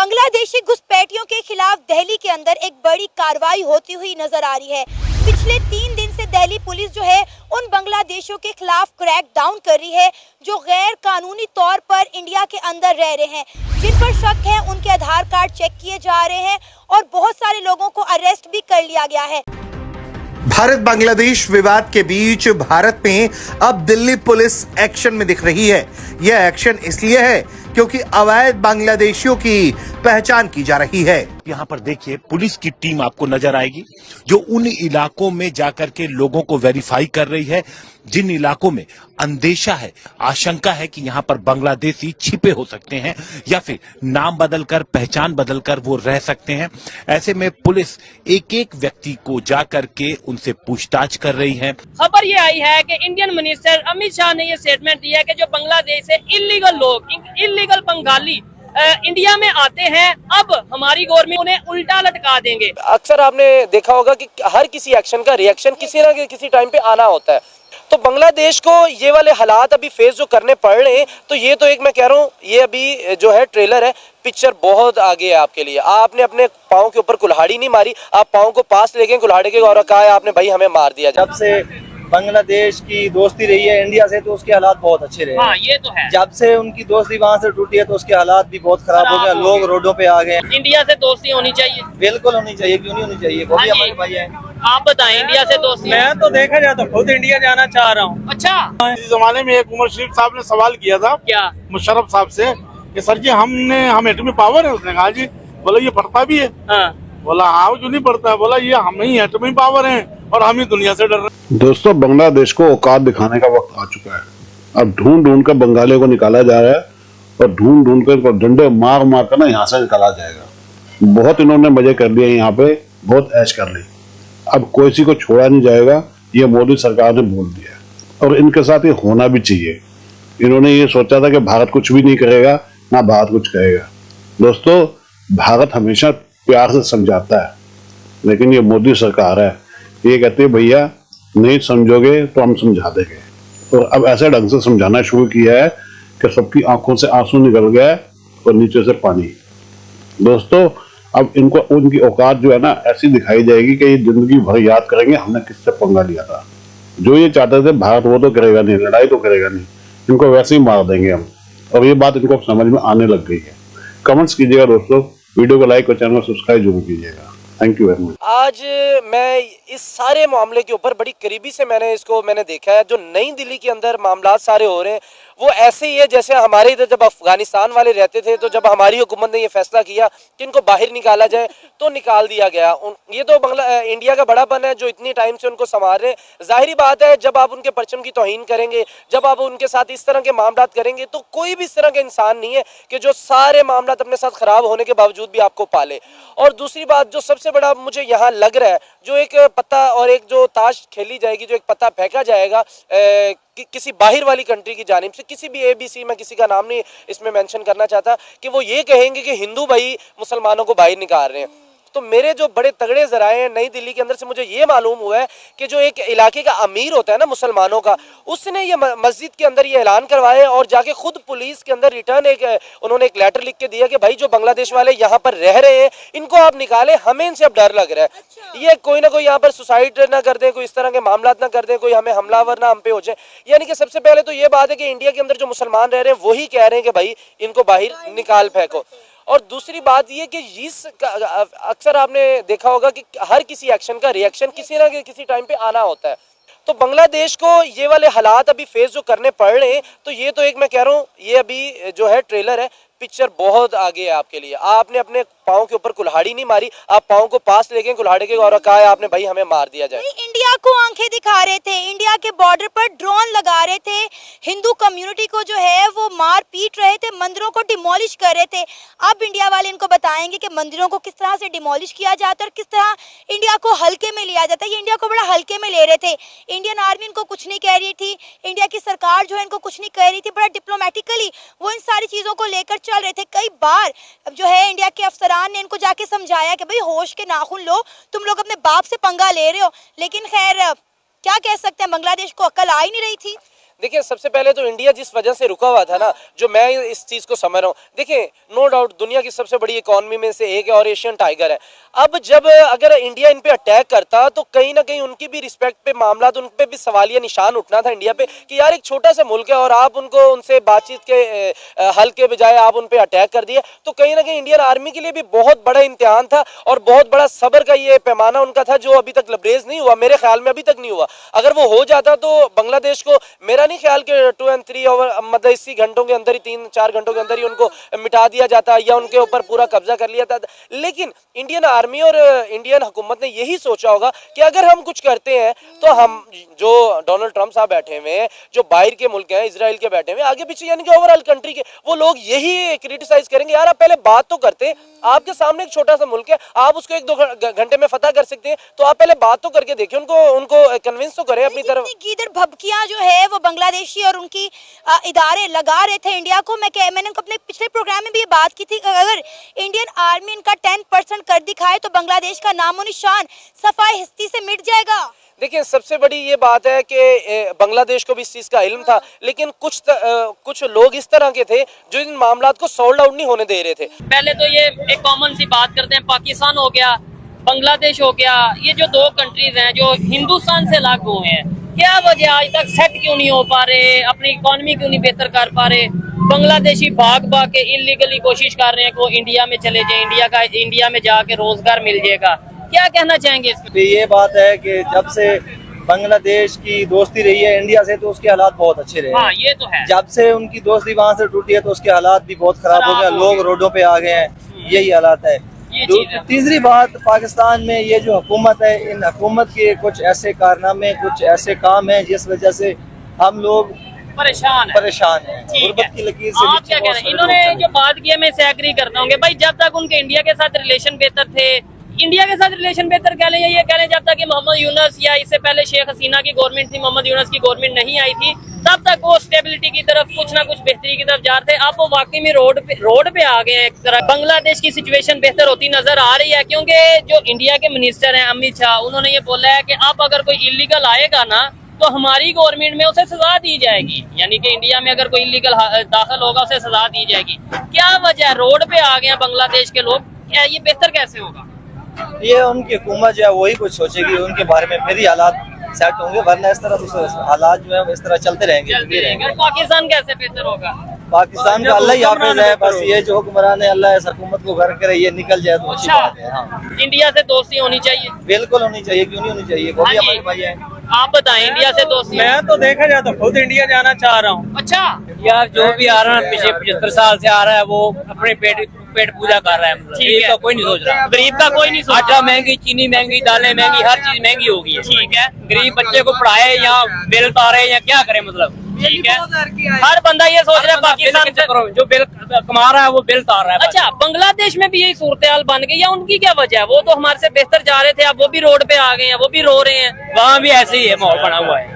बांग्लादेशी घुसपैठियों के खिलाफ दिल्ली के अंदर एक बड़ी कार्रवाई होती हुई नजर आ रही है। पिछले 3 दिन से दिल्ली पुलिस जो है उन बांग्लादेशियों के खिलाफ क्रैक डाउन कर रही है जो गैर कानूनी तौर पर इंडिया के अंदर रह रहे हैं। जिन पर शक है उनके आधार कार्ड चेक किए जा रहे हैं और बहुत सारे लोगों को अरेस्ट भी कर लिया गया है। भारत बांग्लादेश विवाद के बीच भारत में अब दिल्ली पुलिस एक्शन में दिख रही है। यह एक्शन इसलिए है क्योंकि अवैध बांग्लादेशियों की पहचान की जा रही है। यहाँ पर देखिए पुलिस की टीम आपको नजर आएगी जो उन इलाकों में जाकर के लोगों को वेरीफाई कर रही है जिन इलाकों में अंदेशा है, आशंका है कि यहाँ पर बांग्लादेशी छिपे हो सकते हैं या फिर नाम बदलकर, पहचान बदलकर वो रह सकते हैं। ऐसे में पुलिस एक एक व्यक्ति को जाकर के उनसे पूछताछ कर रही है। खबर ये आई है कि इंडियन मिनिस्टर अमित शाह ने ये स्टेटमेंट दिया है कि जो बांग्लादेश से इलीगल लोग, इलीगल बंगाली इंडिया में आते हैं, अब हमारी गवर्नमेंट उन्हें उल्टा लटका देंगे। अक्सर आपने देखा होगा कि हर किसी एक्शन का रिएक्शन किसी ना किसी टाइम पे आना होता है। तो बांग्लादेश को ये वाले हालात अभी फेस जो करने पड़ रहे हैं, तो ये तो एक मैं कह रहा हूँ, ये अभी जो है ट्रेलर है, पिक्चर बहुत आगे है आपके लिए। आपने अपने पाँव के ऊपर कुल्हाड़ी नहीं मारी, आप पाँव को पास ले गए कुल्हाड़ी के और कहा है आपने भाई हमें मार दिया। जब से बांग्लादेश की दोस्ती रही है इंडिया से तो उसके हालात बहुत अच्छे रहे। हाँ, ये तो है। जब से उनकी दोस्ती वहाँ से टूटी है तो उसके हालात भी बहुत खराब हो गए, लोग रोडों पे आ गए। इंडिया से दोस्ती होनी चाहिए, बिल्कुल होनी चाहिए, क्यों नहीं होनी चाहिए, वो भी हमारे भाई है। आप बताएं, इंडिया से दोस्ती? मैं तो देखा जाए तो खुद इंडिया जाना चाह रहा हूँ। अच्छा, इस जमाने में एक उमर शरीफ साहब ने सवाल किया था क्या मुशर्रफ साहब से कि सर जी हम एटमी पावर है? उसने कहा जी, बोला ये पढ़ता भी है? हाँ। बोला हाँ, क्यों नहीं पढ़ता है? बोला ये हम ही एटमी पावर है और हम ही दुनिया से डर रहे हैं। दोस्तों, बांग्लादेश को औकात दिखाने का वक्त आ चुका है। अब ढूंढ ढूंढ कर बंगालियों को निकाला जा रहा है और ढूंढ ढूंढ कर डंडे मार मार कर ना यहाँ से निकाला जाएगा। बहुत इन्होंने मजे कर लिए यहाँ पे, बहुत ऐश कर ली। अब कोई सी को छोड़ा नहीं जाएगा, ये मोदी सरकार ने बोल दिया और इनके साथ ये होना भी चाहिए। इन्होंने ये सोचा था कि भारत कुछ भी नहीं करेगा, ना भारत कुछ करेगा। दोस्तों, भारत हमेशा प्यार से समझाता है, लेकिन ये मोदी सरकार है, ये कहते हैं भैया नहीं समझोगे तो हम समझा देंगे। और अब ऐसे ढंग से समझाना शुरू किया है कि सबकी आंखों से आंसू निकल गया और नीचे से पानी। दोस्तों, अब इनको उनकी औकात जो है ना ऐसी दिखाई जाएगी कि ये जिंदगी भर याद करेंगे हमने किससे पंगा लिया था। जो ये चाहते थे भारत वो तो करेगा नहीं, लड़ाई तो करेगा नहीं, इनको वैसे ही मार देंगे हम। और ये बात इनको समझ में आने लग गई है। कमेंट्स कीजिएगा दोस्तों, वीडियो को लाइक और चैनल को सब्सक्राइब जरूर कीजिएगा। Thank you very much. आज मैं इस सारे मामले के ऊपर बड़ी करीबी से मैंने देखा है। जो नई दिल्ली के अंदर मामला सारे हो रहे हैं वो ऐसे ही है जैसे हमारे इधर जब अफगानिस्तान वाले रहते थे, तो जब हमारी हुकूमत ने ये फैसला किया कि इनको बाहर निकाला जाए तो निकाल दिया गया। ये तो इंडिया का बड़ापन है जो इतनी टाइम से उनको संभाल रहे हैं। जाहिर बात है जब आप उनके परचम की तौहीन करेंगे, जब आप उनके साथ इस तरह के मामला करेंगे, तो कोई भी इस तरह का इंसान नहीं है कि जो सारे मामला अपने साथ खराब होने के बावजूद भी आपको पाले। और दूसरी बात जो सबसे बड़ा मुझे यहाँ लग रहा है, जो एक पत्ता और एक जो ताश खेली जाएगी, जो एक पत्ता फेंका जाएगा किसी बाहर वाली कंट्री की जानिब से, किसी भी ABC, मैं किसी का नाम नहीं इसमें मेंशन करना चाहता, कि वो ये कहेंगे कि हिंदू भाई मुसलमानों को बाहर निकाल रहे हैं। तो मेरे जो बड़े तगड़े जराए हैं नई दिल्ली के अंदर से मुझे ये मालूम हुआ है कि जो एक इलाके का अमीर होता है ना मुसलमानों का, उसने ये मस्जिद के अंदर ये ऐलान करवाया और जाके खुद पुलिस के अंदर रिटर्न उन्होंने एक लेटर लिख के दिया कि भाई जो बांग्लादेश वाले यहाँ पर रह रहे हैं इनको आप निकालें, हमें इनसे अब डर लग रहा है। अच्छा। ये कोई ना कोई यहाँ पर सुसाइड ना कर दे, कोई इस तरह के मामला ना कर दे, कोई हमें हमलावर ना हम पे हो जाए। यानी कि सबसे पहले तो ये बात है कि इंडिया के अंदर जो मुसलमान रह रहे हैं वही कह रहे हैं कि भाई इनको बाहर निकाल फेंको। और दूसरी बात ये कि अक्सर आपने देखा होगा कि हर किसी एक्शन का रिएक्शन किसी ना किसी टाइम पे आना होता है। तो बांग्लादेश को ये वाले हालात अभी फेस जो करने पड़ रहे हैं, तो ये तो एक मैं कह रहा हूँ, ये अभी जो है ट्रेलर है, पिक्चर बहुत आगे है आपके लिए। आपने अपने पाँव के ऊपर कुल्हाड़ी नहीं मारी, आप पाँव को पास ले गए कुल्हाड़ी के और कहा है आपने भाई हमें मार दिया जाए। इंडिया को आंखें दिखा रहे थे, इंडिया के बॉर्डर पर ड्रोन लगा रहे थे, हिंदू कम्युनिटी को जो है वो मार पीट रहे थे, मंदिरों को डिमोलिश कर रहे थे। अब इंडिया वाले इनको बताएंगे कि मंदिरों को किस तरह से डिमोलिश किया जाता है और किस तरह इंडिया को हल्के में लिया जाता है। ये इंडिया को बड़ा हल्के में ले रहे थे। इंडियन आर्मी इनको कुछ नहीं कह रही थी, इंडिया की सरकार जो है इनको कुछ नहीं कह रही थी, बड़ा डिप्लोमेटिकली वो इन सारी चीज़ों को लेकर चल रहे थे। कई बार जो है इंडिया के अफसरान ने इनको जाके समझाया कि भाई होश के नाखून लो, तुम लोग अपने बाप से पंगा ले रहे हो। लेकिन खैर क्या कह सकते हैं, बांग्लादेश को अक्ल आ ही नहीं रही थी। देखिए सबसे पहले तो इंडिया जिस वजह से रुका हुआ था ना, जो मैं इस चीज को समझ रहा हूँ, देखिए नो डाउट दुनिया की सबसे बड़ी इकोनॉमी में से एक है और एशियन टाइगर है। अब जब अगर इंडिया इन पे अटैक करता तो कहीं ना कहीं उनकी भी रिस्पेक्ट पे मामला, तो उन पे भी सवालिया निशान उठना था इंडिया पे कि यार एक छोटा सा मुल्क है और आप उनको उनसे बातचीत के हल के बजाय आप उन पे अटैक कर दिए। तो कहीं ना कहीं इंडियन आर्मी के लिए भी बहुत बड़ा इम्तिहान था और बहुत बड़ा सब्र का ये पैमाना उनका था जो अभी तक लबरेज नहीं हुआ, मेरे ख्याल में अभी तक नहीं हुआ। अगर वो हो जाता तो बांग्लादेश को, मेरा नहीं ख्याल कि 2 और 3 ओवर मतलब इसी घंटों के अंदर ही 3-4 घंटों के अंदर ही उनको मिटा दिया जाता या उनके ऊपर पूरा कब्जा कर लिया था। लेकिन इंडियन आर्मी और इंडियन हुकूमत ने यही सोचा होगा कि अगर हम कुछ करते हैं तो हम, जो डोनाल्ड ट्रंप साहब बैठे हुए हैं, जो बाहर के मुल्क हैं, इसराइल के बैठे हुए हैं, आगे पीछे यानी कि ओवरऑल कंट्री के, वो लोग यही क्रिटिसाइज करेंगे यार आप पहले बात तो करते, आपके सामने एक छोटा सा मुल्क है, आप उसको 1-2 घंटे में फतह कर सकते हैं, तो आप पहले बात तो करके देखिए, उनको कन्विंस तो करें अपनी तरफ। गीदड़ भभकियां जो है वो बांग्लादेशी और उनकी इदारे लगा रहे थे इंडिया को। मैंने अपने पिछले प्रोग्राम में भी ये बात की थी, अगर इंडियन आर्मी इनका 10% कर दिखाए तो बांग्लादेश का नामो निशान सफाई हिस्ती से मिट जाएगा। देखिए सबसे बड़ी ये बात है कि बांग्लादेश को भी इस चीज़ का इल्म था, लेकिन कुछ लोग इस तरह के थे जो इन मामलात को सॉल्व आउट नहीं होने दे रहे थे। पहले तो ये एक कॉमन सी बात करते हैं, पाकिस्तान हो गया, बांग्लादेश हो गया, ये जो 2 कंट्रीज हैं जो हिंदुस्तान से अलग हुए हैं, क्या वजह आज तक सेट क्यों नहीं हो पा रहे, अपनी इकोनॉमी क्यों नहीं बेहतर कर पा रहे? बांग्लादेशी भाग के इलीगली कोशिश कर रहे हैं कि वो इंडिया में चले जाए, इंडिया में जाके रोजगार मिल जाएगा। क्या कहना चाहेंगे इस पे? ये बात है कि जब से बांग्लादेश की दोस्ती रही है इंडिया से तो उसके हालात बहुत अच्छे रहे। हाँ ये तो है। जब से उनकी दोस्ती वहाँ से टूटी है तो उसके हालात भी बहुत खराब हो गए, लोग रोडों पे आ गए हैं, यही हालात है। तीसरी बात, पाकिस्तान में ये जो हुकूमत है, इन हुकूमत के कुछ ऐसे कारनामे, कुछ ऐसे काम हैं जिस वजह से हम लोग परेशान हैं। गुर्बत की लकीर से आप क्या कह रहे हैं? इन्होंने जो बात की है मैं इससे एग्री करता हूँ कि भाई जब तक उनके इंडिया के साथ रिलेशन बेहतर थे, इंडिया के साथ रिलेशन बेहतर कह लें, ये कह लें जब तक कि मोहम्मद यूनस या इससे पहले शेख हसीना की गवर्नमेंट थी, मोहम्मद यूनस की गवर्नमेंट नहीं आई थी, तब तक वो स्टेबिलिटी की तरफ, कुछ ना कुछ बेहतरी की तरफ जा रहे थे। अब वो वाकई में रोड पे आ गए हैं। एक तरह बांग्लादेश की सिचुएशन बेहतर होती नजर आ रही है, क्योंकि जो इंडिया के मिनिस्टर हैं अमित शाह, उन्होंने ये बोला है कि अब अगर कोई इलीगल आएगा ना तो हमारी गवर्नमेंट में उसे सजा दी जाएगी, यानी कि इंडिया में अगर कोई इलीगल दाखिल होगा उसे सजा दी जाएगी। क्या वजह, रोड पे आ गए हैं बांग्लादेश के लोग, क्या ये बेहतर कैसे होगा? ये उनकी हुकूमत जो है वही कुछ सोचेगी उनके बारे में, फिर ही हालात सेट होंगे, वरना इस तरह तो हालात जो है इस तरह चलते रहेंगे। पाकिस्तान कैसे बेहतर होगा? पाकिस्तान का अल्लाह ही हाफिज है, बस ये जो हुक्मरान है अल्लाह इस हुकूमत को घर करे, ये निकल जाए तो अच्छी बात है। हाँ। इंडिया से दोस्ती होनी चाहिए, बिल्कुल होनी चाहिए, क्यों नहीं होनी चाहिए, वो भी हमारे भाई है। आप बताएं इंडिया से दोस्ती। मैं तो देखा जाए तो खुद इंडिया जाना चाह रहा हूँ। अच्छा यार जो भी आ रहा है पिछले 75 साल से आ रहा है वो अपने पेट पूजा कर रहा है, गरीब का कोई नहीं सोच रहा, गरीब का कोई नहीं सोच आटा महंगी, चीनी महंगी, दालें महंगी, हर चीज महंगी हो गई है। ठीक है, गरीब बच्चे को पढ़ाए या बिल तारे या क्या करे, मतलब ठीक है, हर बंदा ये सोच रहा है पाकिस्तान से जो बिल कमा रहा है वो बिल तार रहा है। अच्छा बांग्लादेश में भी यही सूरत हाल बन गई, या उनकी क्या वजह है? वो तो हमारे से बेहतर जा रहे थे, अब वो भी रोड पे आ गए हैं, वो भी रो रहे हैं। वहाँ भी ऐसे ही है, माहौल बना हुआ है।